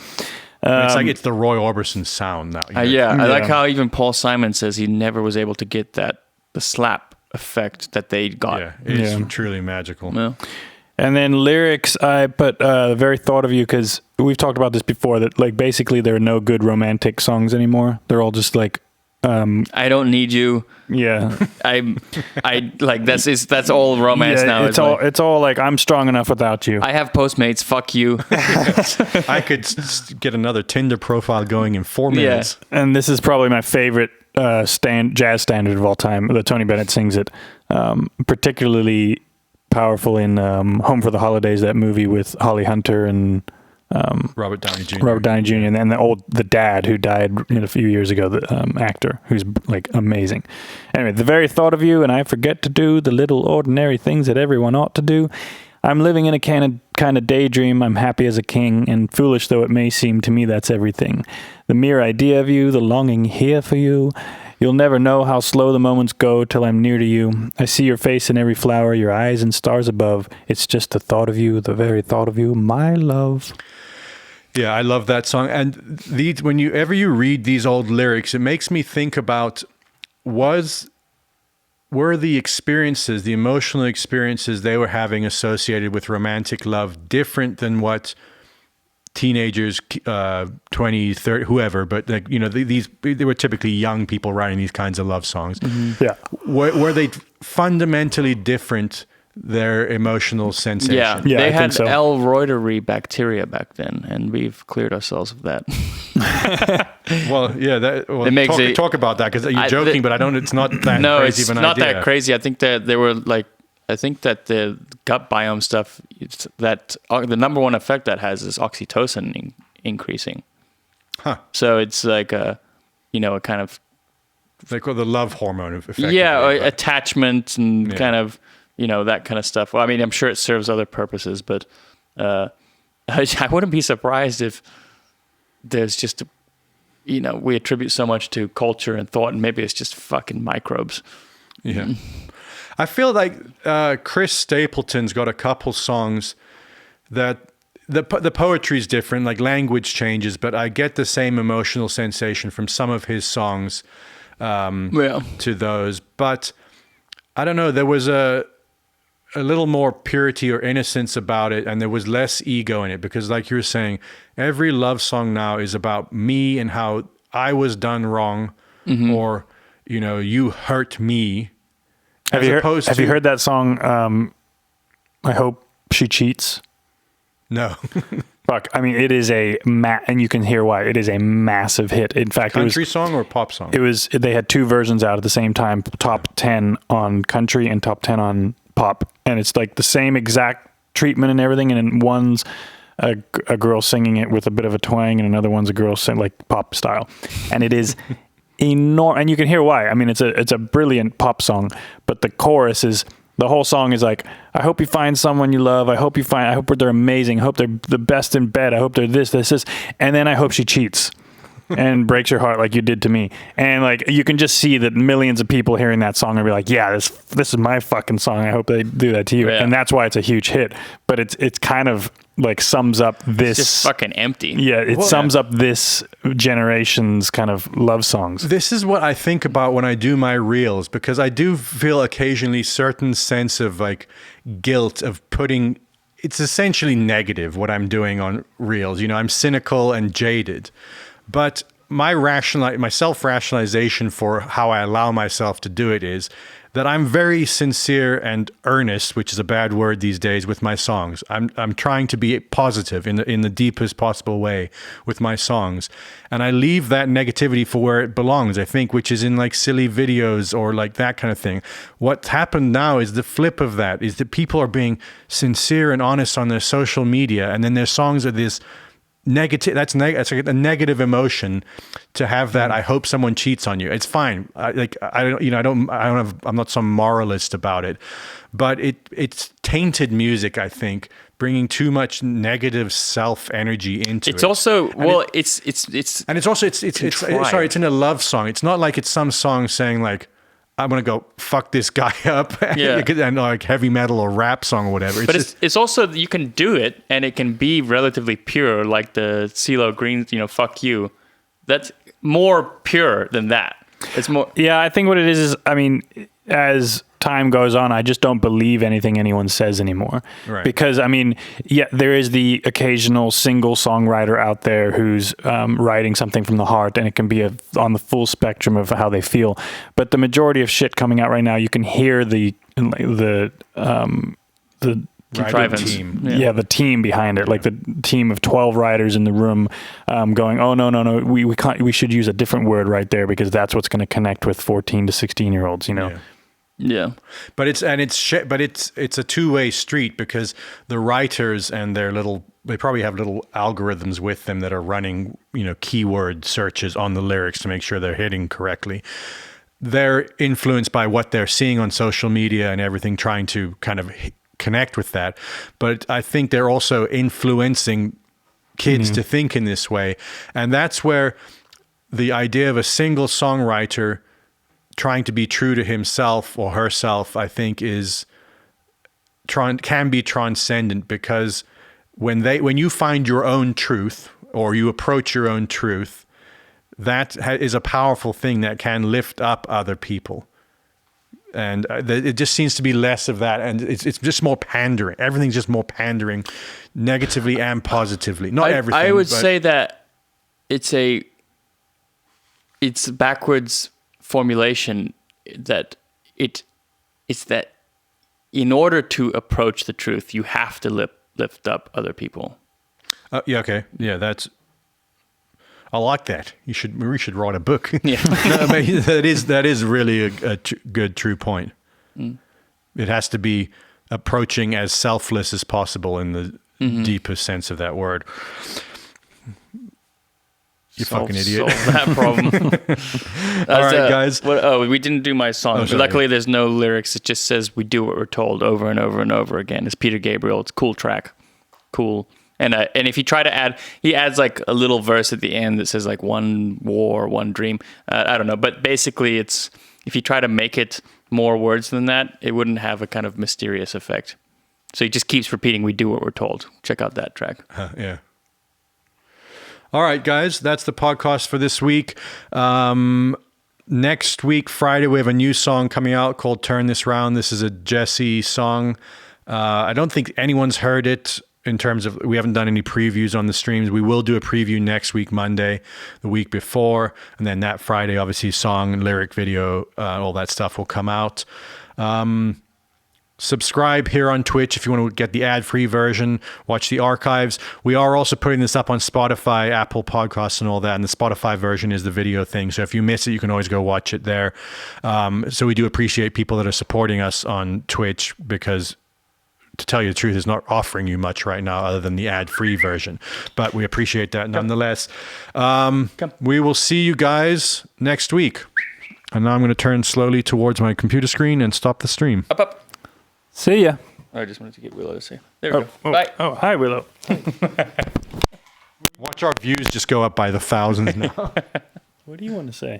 It's the Roy Orbison sound now. I like how even Paul Simon says he never was able to get the slap effect that they got. Yeah, it's truly magical. Yeah. And then lyrics, I put the very thought of you, because we've talked about this before, that like basically there are no good romantic songs anymore. They're all just like, I don't need you. Yeah. I like that's all romance now. It's all like, I'm strong enough without you. I have Postmates. Fuck you. I could get another Tinder profile going in 4 minutes. And this is probably my favorite jazz standard of all time. The Tony Bennett sings it, particularly powerful in Home for the Holidays, that movie with Holly Hunter and Robert Downey Jr. And then the dad who died a few years ago, the actor who's like amazing. Anyway, the very thought of you, and I forget to do the little ordinary things that everyone ought to do. I'm living in a kind of daydream. I'm happy as a king, and foolish though it may seem to me, that's everything. The mere idea of you, the longing here for you. You'll never know how slow the moments go till I'm near to you. I see your face in every flower, your eyes and stars above. It's just the thought of you, the very thought of you, my love. Yeah, I love that song. And whenever you read these old lyrics, it makes me think about were the experiences, the emotional experiences they were having associated with romantic love different than what teenagers, 20, 30, whoever, but like, they were typically young people writing these kinds of love songs. Mm-hmm. Yeah. Were they fundamentally different, their emotional sensation? Yeah, they had L. reuteri bacteria back then, and we've cleared ourselves of that. Well, yeah, talk about that, because you're joking, but it's not that crazy of an idea. No, it's not that crazy. I think that they were like, I think that the gut biome stuff, the number one effect that has is oxytocin increasing. Huh. So it's like a kind of like the love hormone effect. Yeah, attachment and kind of, that kind of stuff. Well, I mean, I'm sure it serves other purposes, but I wouldn't be surprised if there's just, we attribute so much to culture and thought, and maybe it's just fucking microbes. Yeah. I feel like Chris Stapleton's got a couple songs that the poetry's different, like language changes, but I get the same emotional sensation from some of his songs to those. But I don't know, there was a little more purity or innocence about it, and there was less ego in it, because like you were saying, every love song now is about me and how I was done wrong, or, you hurt me. Have you heard that song, I Hope She Cheats? No. Fuck, I mean, it is and you can hear why. It is a massive hit. In fact, country song or pop song? They had two versions out at the same time, top 10 on country and top 10 on pop. And it's like the same exact treatment and everything. And then one's a girl singing it with a bit of a twang, and another one's a girl singing like pop style. And it is enormous, and you can hear why. I mean, it's a brilliant pop song, but the chorus the whole song is like, I hope you find someone you love. I hope they're amazing. I hope they're the best in bed. I hope they're this, and then I hope she cheats and breaks your heart like you did to me. And like, you can just see that millions of people hearing that song and be like, yeah, this is my fucking song. I hope they do that to you. Yeah. And that's why it's a huge hit. But it's kind of like sums up this. It's just fucking empty. Yeah, it sums up this generation's kind of love songs. This is what I think about when I do my reels, because I do feel occasionally certain sense of like guilt of putting. It's essentially negative what I'm doing on reels. I'm cynical and jaded. But my self-rationalization for how I allow myself to do it is that I'm very sincere and earnest, which is a bad word these days, with my songs. I'm trying to be positive in the deepest possible way with my songs. And I leave that negativity for where it belongs, I think, which is in like silly videos or like that kind of thing. What's happened now is the flip of that, is that people are being sincere and honest on their social media, and then their songs are this negative. That's a negative emotion to have that. I hope someone cheats on you. It's fine. I'm not some moralist about it, but it's tainted music, I think, bringing too much negative self energy into it. It's also it's in a love song. It's not like it's some song saying like, I'm going to go fuck this guy up, and like heavy metal or rap song or whatever. It's also, you can do it and it can be relatively pure, like the CeeLo Green, fuck you. That's more pure than that. It's more. Yeah, I think what it is, I mean, as time goes on, I just don't believe anything anyone says anymore. Right. Because, I mean, yeah, there is the occasional single songwriter out there who's writing something from the heart, and it can be on the full spectrum of how they feel. But the majority of shit coming out right now, you can hear the team. Yeah, the team behind it, like the team of 12 writers in the room, going, "Oh no, we can't. We should use a different word right there because that's what's going to connect with 14 to 16-year-olds." You know. Yeah. But it's a two-way street, because the writers and they probably have little algorithms with them that are running, keyword searches on the lyrics to make sure they're hitting correctly. They're influenced by what they're seeing on social media and everything, trying to kind of connect with that. But I think they're also influencing kids to think in this way. And that's where the idea of a single songwriter trying to be true to himself or herself, I think, can be transcendent, because when you find your own truth, or you approach your own truth, that is a powerful thing that can lift up other people. And it just seems to be less of that, and it's just more pandering. Everything's just more pandering, negatively and positively. Not everything. I would say that it's backwards formulation, that it's that in order to approach the truth, you have to lift up other people. Yeah. Okay. Yeah. I like that. We should write a book. Yeah. No, I mean, that is really a good, true point. It has to be approaching as selfless as possible in the deepest sense of that word. You fucking idiot. Solve that problem. All right, guys. We didn't do my song. Luckily, there's no lyrics. It just says "We do what we're told" over and over and over again. It's Peter Gabriel. It's a cool track. Cool. And if you try to add, he adds like a little verse at the end that says like "one war, one dream." I don't know, but basically, it's if you try to make it more words than that, it wouldn't have a kind of mysterious effect. So he just keeps repeating, "We do what we're told." Check out that track. Yeah. All right, guys, that's the podcast for this week. Next week, Friday, we have a new song coming out called "Turn This Round." This is a Jesse song. I don't think anyone's heard it. In terms of, we haven't done any previews on the streams. We will do a preview next week, Monday, the week before. And then that Friday, obviously, song, lyric, video, all that stuff will come out. Subscribe here on Twitch if you want to get the ad-free version. Watch the archives. We are also putting this up on Spotify, Apple Podcasts, and all that. And the Spotify version is the video thing. So if you miss it, you can always go watch it there. So we do appreciate people that are supporting us on Twitch, because, to tell you the truth, is not offering you much right now other than the ad-free version. But we appreciate that nonetheless. We will see you guys next week. And now I'm going to turn slowly towards my computer screen and stop the stream. Up. See ya. I just wanted to get Willow to say. There we go. Bye. Oh, hi, Willow. Watch our views just go up by the thousands now. What do you want to say?